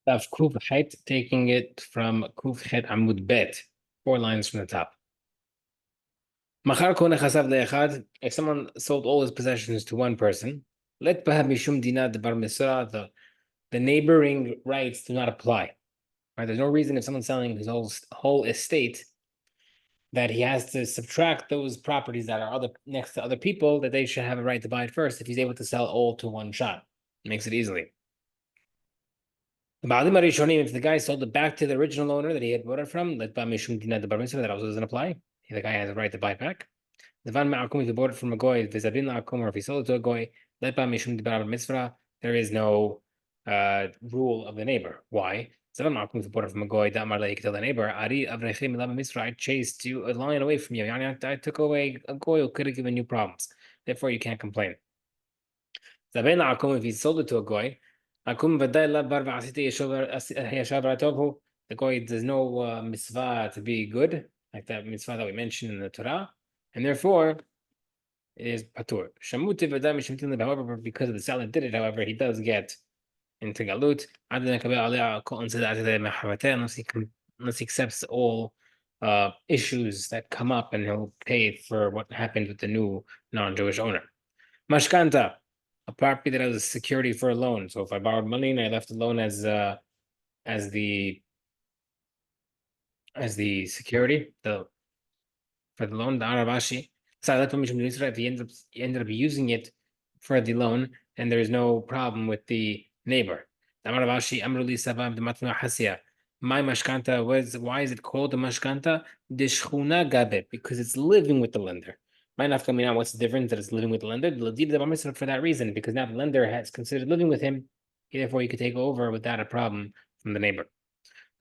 Daf Kuf Het, taking it from Kuf Het Amud Bet, 4 lines from the top. Machar kone chasav le'echad, if someone sold all his possessions to one person, let baha mishum dina de bar misra, the neighboring rights do not apply. Right? There's no reason if someone's selling his whole estate that he has to subtract those properties that are other next to other people, that they should have a right to buy it first if he's able to sell all to one shot. It makes it easily. If the guy sold it back to the original owner that he had bought it from, that also doesn't apply. The guy has a right to buy it back. If he bought it from a goy, or if he sold it to a goy, there is no rule of the neighbor. Why? If he bought it from a goy, he could tell the neighbor, I chased you a lion away from you. I took away a goy who could have given you problems. Therefore, you can't complain. If he sold it to a goy, the goy, there's no mitzvah to be good, like that mitzvah that we mentioned in the Torah, and therefore it is patur. However, because the seller did it, however, he does get into galut unless he accepts all issues that come up, and he'll pay for what happened with the new non-Jewish owner. Mashkanta, a property that has a security for a loan. So if I borrowed money and I left the loan as the security, for the loan, the Arabashi. So if he ended up using it for the loan, and there is no problem with the neighbor. The Arabashi Amruli Sabab the Matna Hasia. My mashkanta was, why is it called a mashkanta? Dishchuna gabe, because it's living with the lender. Might not come out what's the difference that it's living with the lender? For that reason, because now the lender has considered living with him, therefore he could take over without a problem from the neighbor.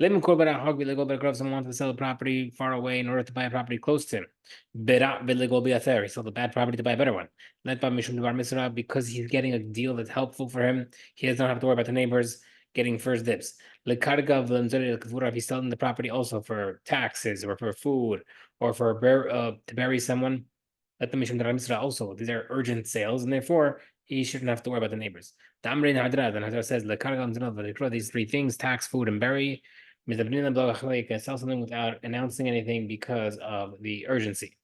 Someone wants to sell a property far away in order to buy a property close to him. He sold a bad property to buy a better one. Because he's getting a deal that's helpful for him, he doesn't have to worry about the neighbors getting first dibs. He's selling the property also for taxes or for food or for to bury someone. Let the Mishum Misra also. These are urgent sales, and therefore he shouldn't have to worry about the neighbors. The Amrin Hadra, and Hadra says, these 3 things: tax, food, and bury. Sell something without announcing anything because of the urgency.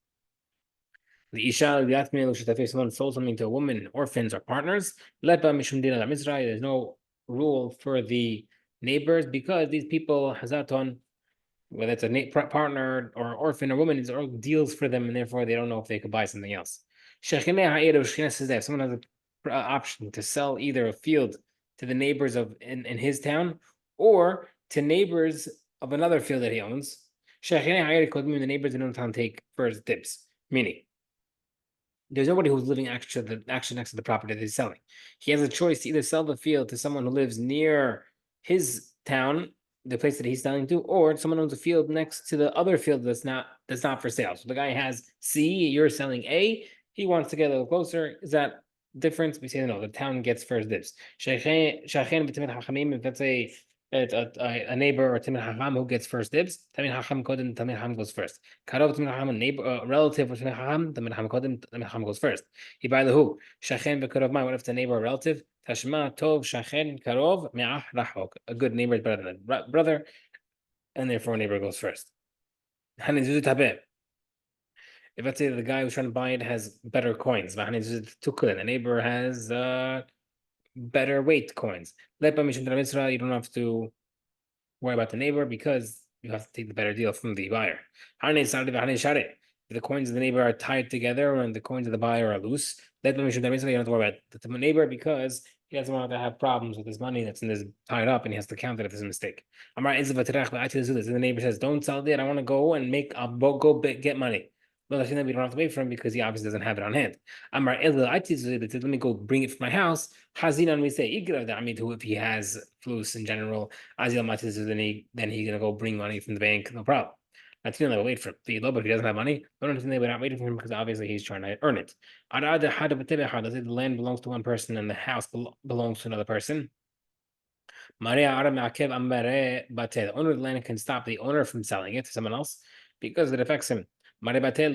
The Isha, if someone sold something to a woman, orphans, or partners, there's no rule for the neighbors because these people, Hazaton, whether it's a partner or orphan or woman, these are all deals for them, and therefore they don't know if they could buy something else. If someone has an option to sell either a field to the neighbors in his town or to neighbors of another field that he owns, the neighbors in the town take first dibs. Meaning, there's nobody who's living actually next to the property that he's selling. He has a choice to either sell the field to someone who lives near his town, the place that he's selling to, or someone owns a field next to the other field that's not for sale. So the guy has C, you're selling A, he wants to get a little closer. Is that difference? We say no, the town gets first dibs. If that's a neighbor or Tamil Hacham who gets first dibs, Tamil Hacham Kodim, Tamil Hacham goes first. Karov Tamil Hacham, a neighbor, a relative of Tamil Hacham, Tamil Hacham Kodim, Tamil Hacham goes first. Ibai Lahu, Shachen Bekarov Mai, what if it's a neighbor or relative? Tashma Tov Shachen Karov Me'ah Rachok. A good neighbor is better than a brother, and therefore a neighbor goes first. Hanin Tabeh. If let's say the guy who's trying to buy it has better coins, the neighbor has better weight coins. You don't have to worry about the neighbor because you have to take the better deal from the buyer. If the coins of the neighbor are tied together and the coins of the buyer are loose, you don't have to worry about the neighbor because he doesn't want to have problems with his money that's in this tied up, and he has to count it if there's a mistake. The neighbor says, "Don't sell it. I want to go and I'll go get money." Well, we don't have to wait for him because he obviously doesn't have it on hand. Let me go bring it from my house. Hazinan, we say, if he has flus in general, then he's gonna go bring money from the bank, no problem. That's the only wait for him. But if he doesn't have money, we're not waiting for him because obviously he's trying to earn it. The land belongs to one person and the house belongs to another person. The owner of the land can stop the owner from selling it to someone else because it affects him. But the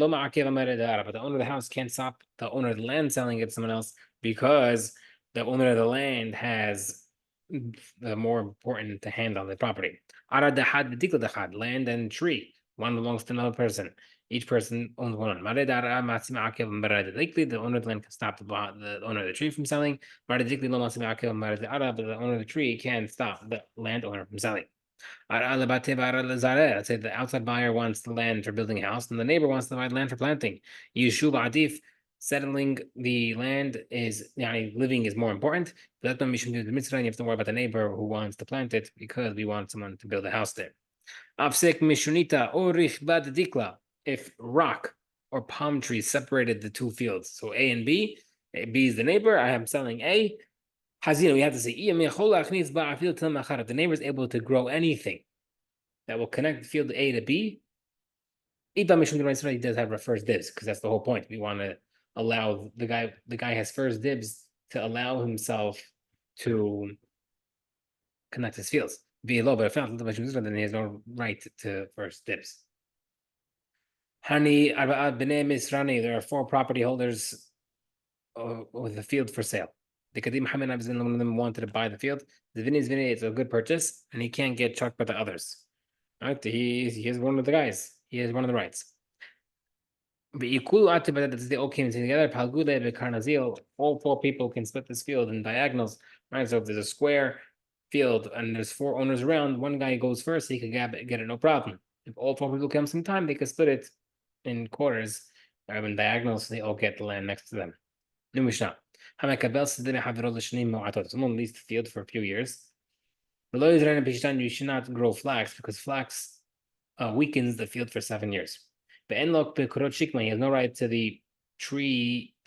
owner of the house can't stop the owner of the land selling it to someone else because the owner of the land has more important to handle the property. Arad dahad v'dikla dahad, land and tree. One belongs to another person. Each person owns one. Mared ara matzim akev mared likely. The owner of the land can stop the owner of the tree from selling. Mared likely no matzim akev mared ara, but the owner of the tree can stop the landowner from selling. Let's say the outside buyer wants the land for building a house, and the neighbor wants to buy land for planting. Yishuv adif, settling the land is living is more important. But you have to worry about the neighbor who wants to plant it because we want someone to build a house there. Afsek mishunita orich bad dikla. If rock or palm trees separated the two fields, so A and B, B is the neighbor. I am selling A. Hazina, we have to say, if the neighbor is able to grow anything that will connect the field A to B, he does have first dibs, because that's the whole point. We want to allow the guy has first dibs to allow himself to connect his fields. But if not, then he has no right to first dibs. There are 4 property holders with a field for sale. The Kadim Hamanab, one of them wanted to buy the field. The Vinny's is a good purchase, and he can't get chucked by the others. Right? He is one of the guys. He has one of the rights. They all came together. All 4 people can split this field in diagonals. Right? So if there's a square field and there's 4 owners around, one guy goes first, he could get it no problem. If all 4 people come same time, they could split it in quarters, in diagonals, so they all get the land next to them. New Mishnah. Someone leased the field for a few years. You should not grow flax because flax weakens the field for 7 years. But he has no right to the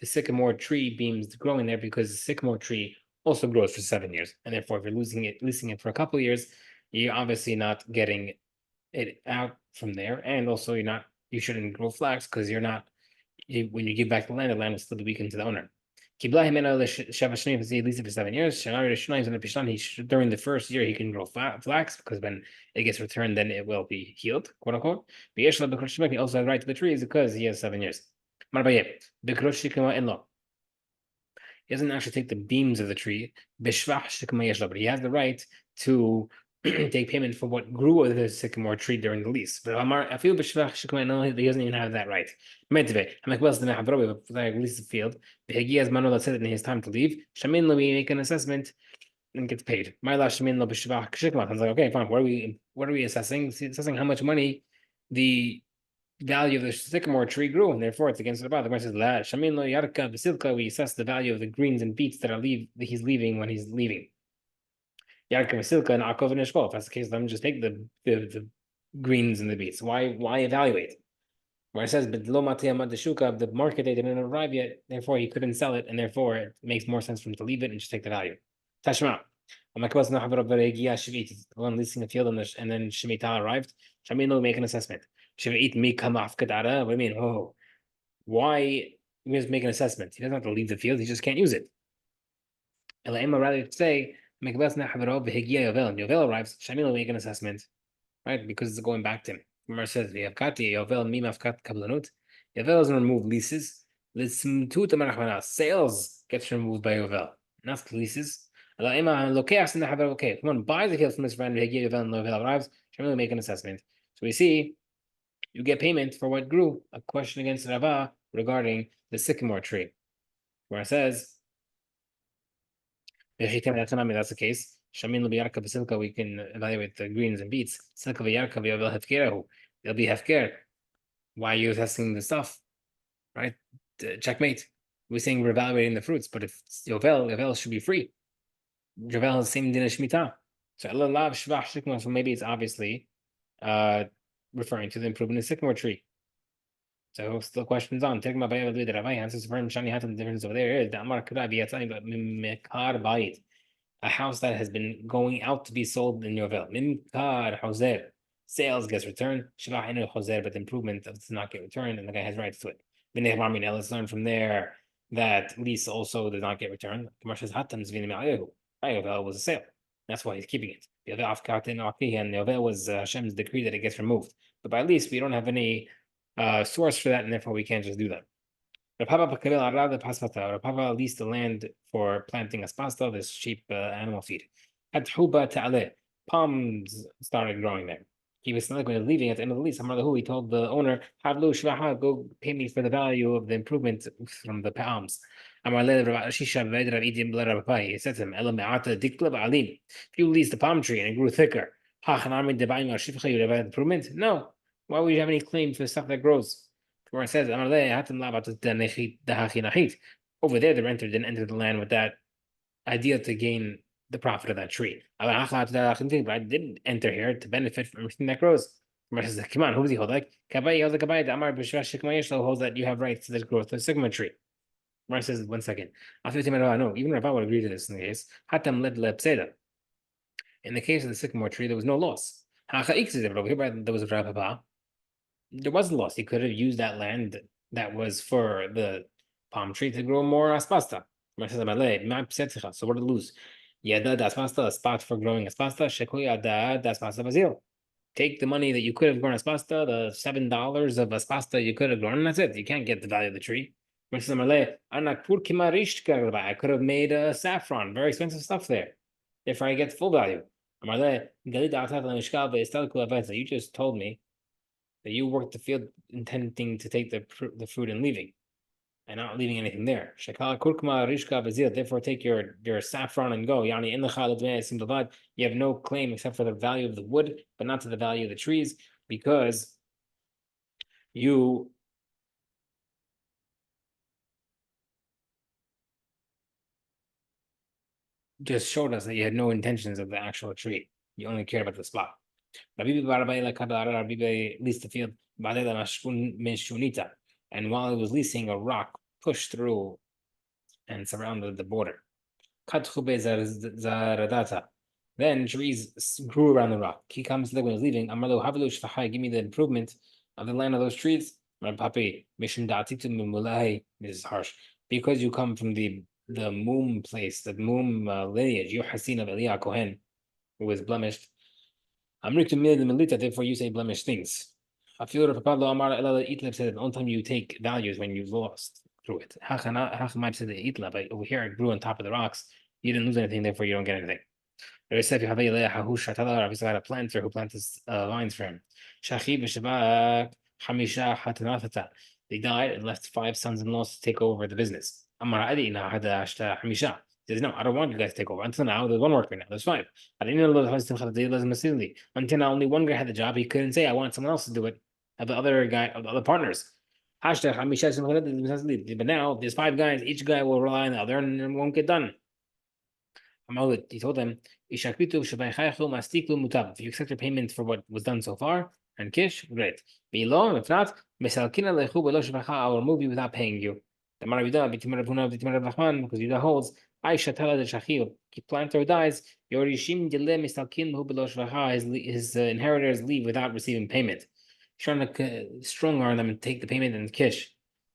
sycamore tree beams growing there because the sycamore tree also grows for 7 years. And therefore, if you're leasing it for a couple of years, you're obviously not getting it out from there. And also, you shouldn't grow flax because when you give back the land will still be weakened to the owner. He leased it for 7 years. During the first year, he can grow flax because when it gets returned, then it will be healed, quote unquote. He also has right to the trees because he has 7 years. He doesn't actually take the beams of the tree, but he has the right to take payment for what grew of the sycamore tree during the lease. But I feel he doesn't even have that right. I lease the field. Let's say that in his time to leave. Shamin we make an assessment and gets paid. My last Shamin I was like, okay, fine. What are we assessing? Assessing how much money the value of the sycamore tree grew, and therefore it's against the Rabbi. The question says, Shamin lo yarka v'silka, we assess the value of the greens and beets that he's leaving when he's leaving. Yarka v'silka and akov and eshkol. If that's the case, let me just take the greens and the beets. Why evaluate? Where it says, but lo matiyamad shuka, the market day didn't arrive yet, therefore he couldn't sell it, and therefore it makes more sense for him to leave it and just take the value. Tashma. One leasing a field and then Shemitah arrived. Shamin will make an assessment. What do you mean? Oh, why? He just make an assessment. He doesn't have to leave the field. He just can't use it. Rather say, Yovel arrives. Shamin will make an assessment, right? Because it's going back to him. Gemara says, Yovel doesn't remove leases. Sales gets removed by Yovel, not leases. If someone buys a field from his friend, Yovel arrives. Shamin will make an assessment. So we see you get payment for what grew. A question against Rava regarding the sycamore tree, where it says, that's the case. We can evaluate the greens and beets. They'll be hefker. Why are you testing the stuff? Right? Checkmate. We're saying we're evaluating the fruits, but if it's Yovel should be free. Yovel has the same din as Shemitah. So maybe it's obviously referring to the improvement in the sycamore tree. So still questions on. Take my Bible with Rabbi answers for him. Shani Hatam, the difference over there is a house that has been going out to be sold in Yovel. Mimkar Hoser. Sales gets returned. Shivah Inu Hoser, but the improvement does not get returned, and the guy has rights to it. Let's learn from there that lease also does not get returned. Commercials Hatam's Yovel was a sale. That's why he's keeping it. The other and Yovel was Hashem's decree that it gets removed. But by lease, we don't have any source for that, and therefore we can't just do that. Rapapa leased the land for planting aspasta, this cheap animal feed. Athuba ta'ale. Palms started growing there. He was like when he was leaving at the end of the lease. He told the owner, Havlu shvaha, go pay me for the value of the improvement from the palms. Amar le Rav Shisha v'ed Rav Idim le Rav Pai. He said to him, Ela me'ata dikla ba'alim. If you lease the palm tree and it grew thicker, ha'chanami debayim al shivcha, you would have improvement? No. Why would you have any claim for stuff that grows? Where it says, Amar le hatam la ba'at dahachin achit. Over there, the renter didn't enter the land with that idea to gain the profit of that tree. But I didn't enter here to benefit from everything that grows. Says, come on, who does he hold? Like Kabai holds like Kabai, the Amar Bishva holds that you have rights to the growth of the sigma tree. Mar says, 1 second. No, even Rabbi would agree to this in the case. Hatam led lepseda. In the case of the sycamore tree, there was no loss. Over here, there was a Rabba. There was a loss. He could have used that land that was for the palm tree to grow more aspasta. So what did it lose? Yada aspasta, a spot for growing aspasta. Shekuya aspasta bazil. Take the money that you could have grown aspasta, the $7 of aspasta you could have grown, and that's it. You can't get the value of the tree. I could have made a saffron, very expensive stuff there. Therefore, I get the full value. You just told me that you worked the field intending to take the fruit and leaving, and not leaving anything there. Therefore, take your saffron and go. You have no claim except for the value of the wood, but not to the value of the trees, because you just showed us that you had no intentions of the actual tree. You only cared about the spot. Leased the field, and while he was leasing, a rock pushed through and surrounded the border. Then trees grew around the rock. He comes when he was leaving. Give me the improvement of the land of those trees. This is harsh. Because you come from the Mum place, the Mum lineage, you're Hasin of Eliah Kohen, who was blemished. Therefore you say blemished things. I feel that Papa Amar Itlab said the only time you take values when you've lost through it. Hachamai said the Itlab, but over here it grew on top of the rocks. You didn't lose anything, therefore you don't get anything. Yosef Yahavei Hahush had a planter who planted vines for him. Shachi B'Shabak Hamisha Hatanatata. They died and left 5 sons-in-law to take over the business. Amar Adi Hada Ashta Hamisha. He says, no, I don't want you guys to take over. Until now, there's one worker now. There's 5. Until now, only one guy had the job. He couldn't say, I want someone else to do it. Of the other partners. But now there's 5 guys. Each guy will rely on the other and it won't get done. He told them, if you accept your payment for what was done so far, and kish, great. If not, I will remove you without paying you. Because Yudah holds, the planter dies, his inheritors leave without receiving payment. He's trying to strong arm them and take the payment and kish.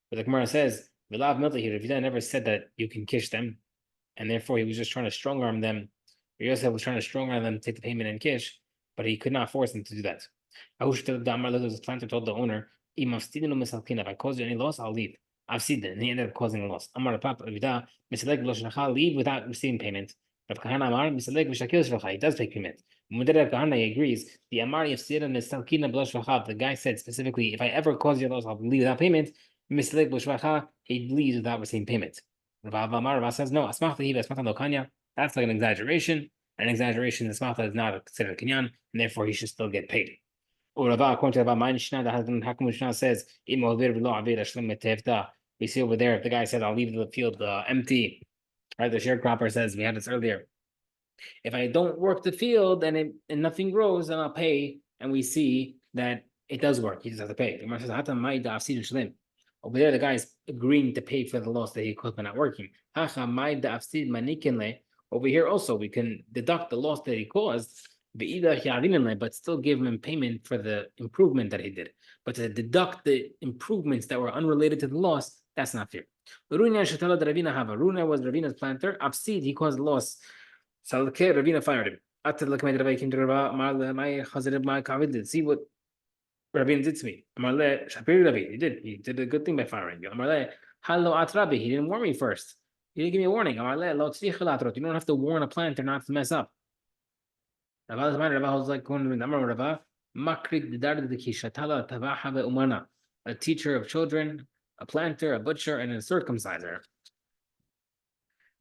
But the Gemara says, Yudah never said that you can kish them, and therefore he was just trying to strong arm them. Yosef was trying to strong arm them to take the payment in kish, but he could not force them to do that. The planter told the owner, if I cause you any loss, I'll leave. I've seen it, and he ended up causing a loss. Leave without receiving payment. He does pay payment. He agrees. The guy said specifically, if I ever cause you a loss, I'll leave without payment. He leaves without receiving payment. Rav says, no, that's like an exaggeration. An exaggeration, the smachta is not considered a kinyan, and therefore he should still get paid. Or according to Rav, my Mishnah, the Hakim says, we see over there, if the guy said, I'll leave the field empty, right? The sharecropper says, we had this earlier. If I don't work the field and nothing grows, then I'll pay. And we see that it does work. He just has to pay. The Gemara says, over there, the guy is agreeing to pay for the loss that he caused by not working. Over here also, we can deduct the loss that he caused, but still give him payment for the improvement that he did. But to deduct the improvements that were unrelated to the loss, that's not fair. Runa was Ravina's planter. Afsid, he caused loss. So Ravina fired him. See what Rabbi did to me. He did. He did a good thing by firing you. He didn't warn me first. He didn't give me a warning. You don't have to warn a planter not to mess up. Rava was like a teacher of children, a planter, a butcher, and a circumciser.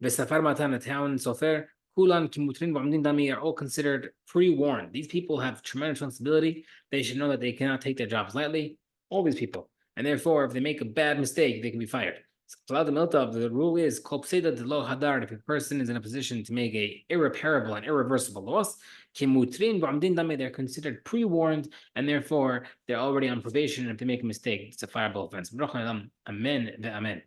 V'safar matan, a town sofer, kulan kimutrin v'amdin dami are all considered pre-warned. These people have tremendous responsibility. They should know that they cannot take their jobs lightly. All these people, and therefore, if they make a bad mistake, they can be fired. The rule is if a person is in a position to make a irreparable and irreversible loss, they're considered pre-warned, and therefore they're already on probation. And if they make a mistake, it's a fireable offense. Amen.